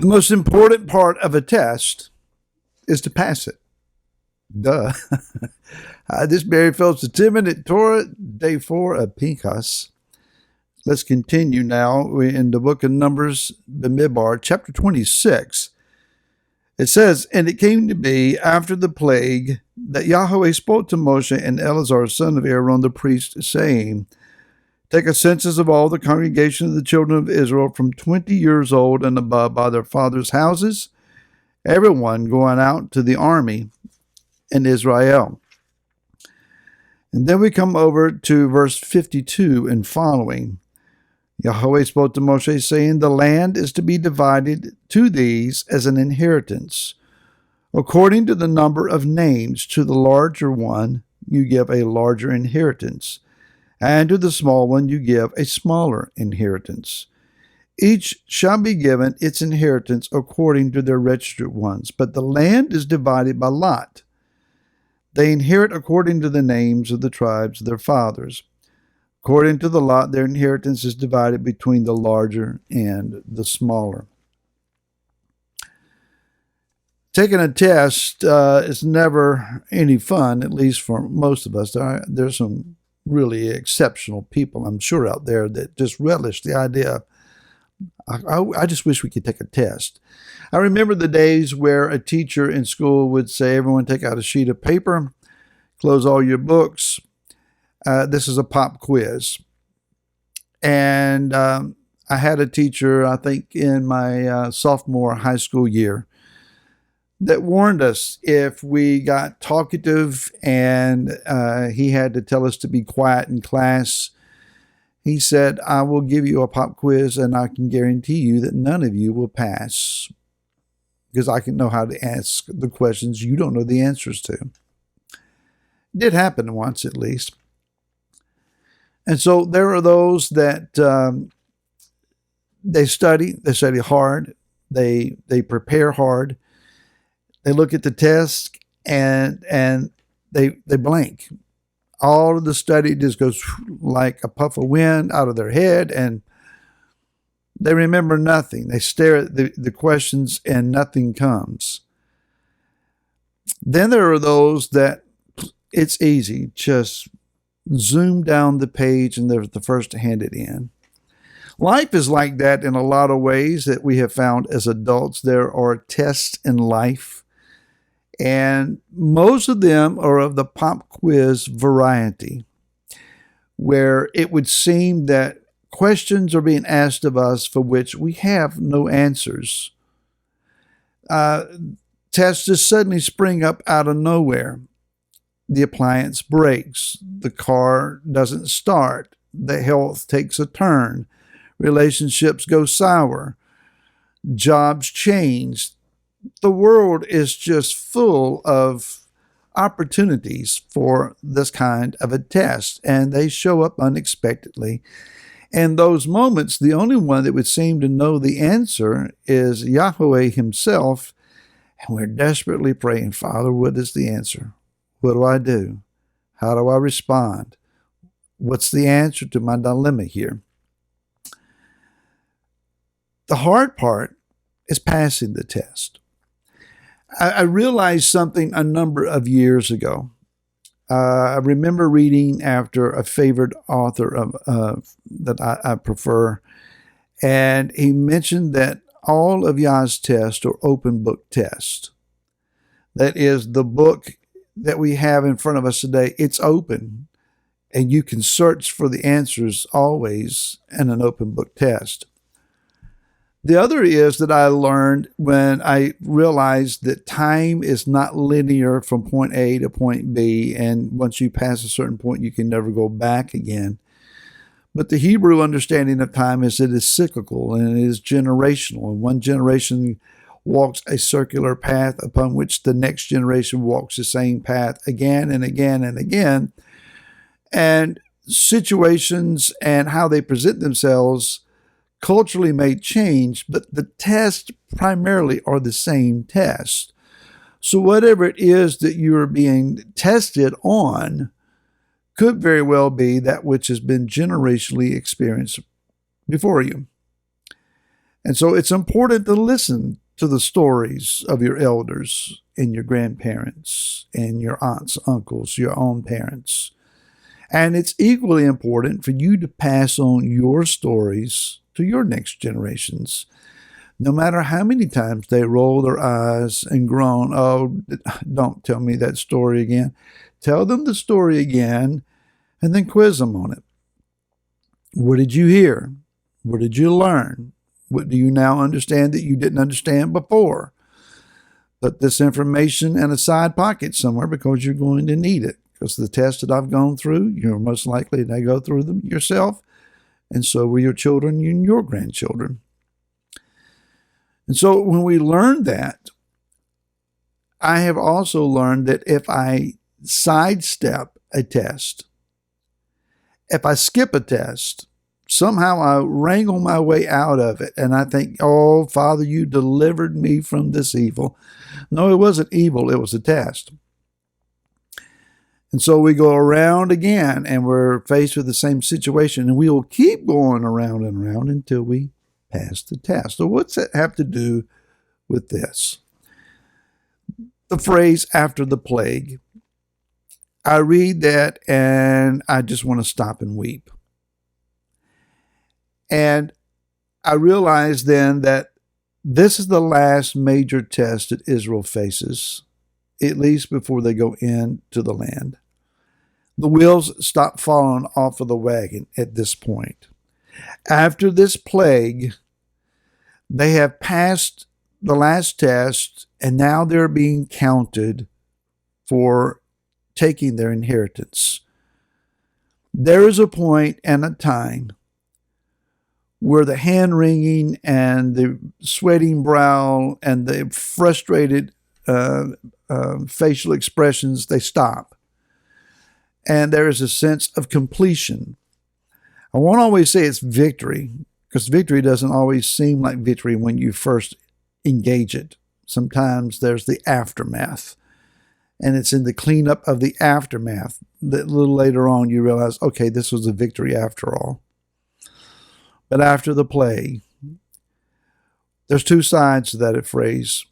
The most important part of a test is to pass it. Duh. This Barry Phelps, the 10-minute Torah, day 4 of Pinchas. Let's continue now. We're in the book of Numbers, Bamidbar, chapter 26. It says, "And it came to be after the plague that Yahweh spoke to Moshe and Eleazar, son of Aaron, the priest, saying, Take a census of all the congregation of the children of Israel from 20 years old and above by their fathers' houses, everyone going out to the army in Israel." And then we come over to verse 52 and following. Yahweh spoke to Moshe, saying, "The land is to be divided to these as an inheritance. According to the number of names, to the larger one you give a larger inheritance, and to the small one you give a smaller inheritance. Each shall be given its inheritance according to their registered ones, but the land is divided by lot. They inherit according to the names of the tribes of their fathers. According to the lot, their inheritance is divided between the larger and the smaller." Taking a test is never any fun, at least for most of us. There's some really exceptional people, I'm sure, out there that just relish the idea. I just wish we could take a test. I remember the days where a teacher in school would say, "Everyone take out a sheet of paper, close all your books. This is a pop quiz." And I had a teacher, I think in my sophomore high school year, that warned us if we got talkative and he had to tell us to be quiet in class. He said, "I will give you a pop quiz and I can guarantee you that none of you will pass because I can know how to ask the questions you don't know the answers to." It did happen once at least. And so there are those that they study hard, they prepare hard. They look at the test and they blank. All of the study just goes like a puff of wind out of their head, and they remember nothing. They stare at the questions and nothing comes. Then there are those that it's easy, just zoom down the page and they're the first to hand it in. Life is like that in a lot of ways that we have found as adults. There are tests in life, and most of them are of the pop quiz variety, where it would seem that questions are being asked of us for which we have no answers. Tests just suddenly spring up out of nowhere. The appliance breaks. The car doesn't start. The health takes a turn. Relationships go sour. Jobs change. The world is just full of opportunities for this kind of a test, and they show up unexpectedly. And those moments, the only one that would seem to know the answer is Yahweh himself, and we're desperately praying, "Father, what is the answer? What do I do? How do I respond? What's the answer to my dilemma here?" The hard part is passing the test. I realized something a number of years ago. I remember reading after a favorite author that I prefer, and he mentioned that all of Yah's tests are open book tests. That is, the book that we have in front of us today, it's open, and you can search for the answers always in an open book test. The other is that I learned when I realized that time is not linear from point A to point B, and once you pass a certain point, you can never go back again. But the Hebrew understanding of time is it is cyclical and it is generational, and one generation walks a circular path upon which the next generation walks the same path again and again and again. And situations and how they present themselves culturally may change, but the tests primarily are the same test. So whatever it is that you are being tested on could very well be that which has been generationally experienced before you. And so it's important to listen to the stories of your elders and your grandparents and your aunts, uncles, your own parents. And it's equally important for you to pass on your stories to your next generations. No matter how many times they roll their eyes and groan, oh, don't tell me that story again. Tell them the story again and then quiz them on it. What did you hear? What did you learn? What do you now understand that you didn't understand before? Put this information in a side pocket somewhere because you're going to need it. Because the tests that I've gone through, you're most likely to go through them yourself, and so will your children and your grandchildren. And so when we learn that, I have also learned that if I sidestep a test, if I skip a test, somehow I wrangle my way out of it, and I think, oh, Father, you delivered me from this evil. No, it wasn't evil, it was a test. And so we go around again, and we're faced with the same situation, and we will keep going around and around until we pass the test. So what's that have to do with this? The phrase after the plague. I read that, and I just want to stop and weep. And I realize then that this is the last major test that Israel faces, at least before they go into the land. The wheels stop falling off of the wagon at this point. After this plague, they have passed the last test, and now they're being counted for taking their inheritance. There is a point and a time where the hand-wringing and the sweating brow and the frustrated facial expressions, they stop. And there is a sense of completion. I won't always say it's victory, because victory doesn't always seem like victory when you first engage it. Sometimes there's the aftermath, and it's in the cleanup of the aftermath that a little later on you realize, okay, this was a victory after all. But after the plague, there's two sides to that phrase.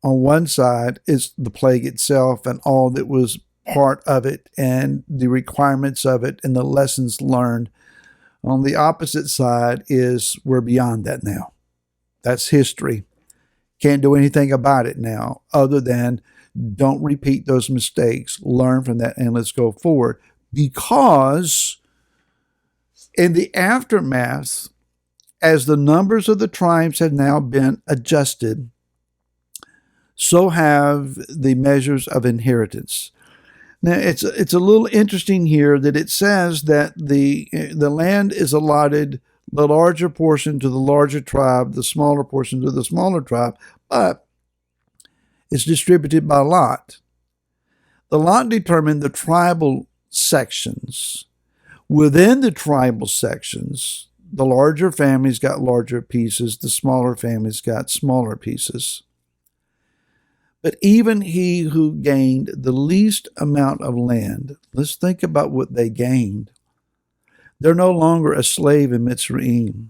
On one side is the plague itself and all that was part of it and the requirements of it and the lessons learned. On the opposite side is we're beyond that now. That's history. Can't do anything about it now other than don't repeat those mistakes, learn from that, and let's go forward. Because in the aftermath, as the numbers of the tribes have now been adjusted, so have the measures of inheritance. Now, it's a little interesting here that it says that the land is allotted the larger portion to the larger tribe, the smaller portion to the smaller tribe, but it's distributed by lot. The lot determined the tribal sections. Within the tribal sections, the larger families got larger pieces, the smaller families got smaller pieces. But even he who gained the least amount of land, let's think about what they gained. They're no longer a slave in Mitzrayim,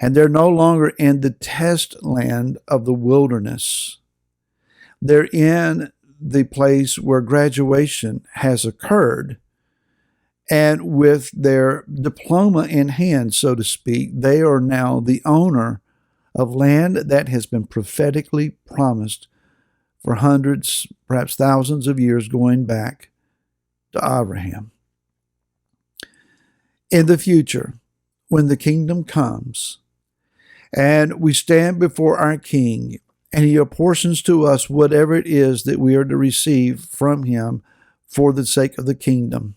and they're no longer in the test land of the wilderness. They're in the place where graduation has occurred, and with their diploma in hand, so to speak, they are now the owner of land that has been prophetically promised for hundreds, perhaps thousands of years going back to Abraham. In the future, when the kingdom comes and we stand before our King and he apportions to us whatever it is that we are to receive from him for the sake of the kingdom,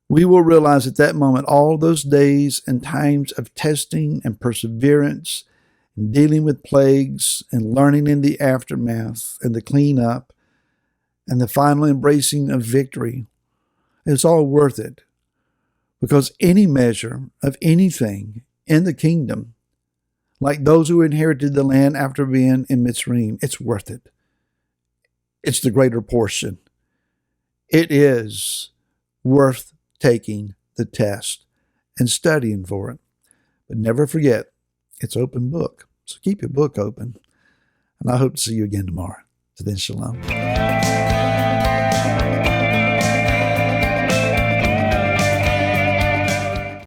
we will realize at that moment all those days and times of testing and perseverance and dealing with plagues and learning in the aftermath and the cleanup and the final embracing of victory. It's all worth it, because any measure of anything in the kingdom, like those who inherited the land after being in Mitzrayim, it's worth it. It's the greater portion. It is worth taking the test and studying for it. But never forget, It's open book. So keep your book open. And I hope to see you again tomorrow. So then, shalom.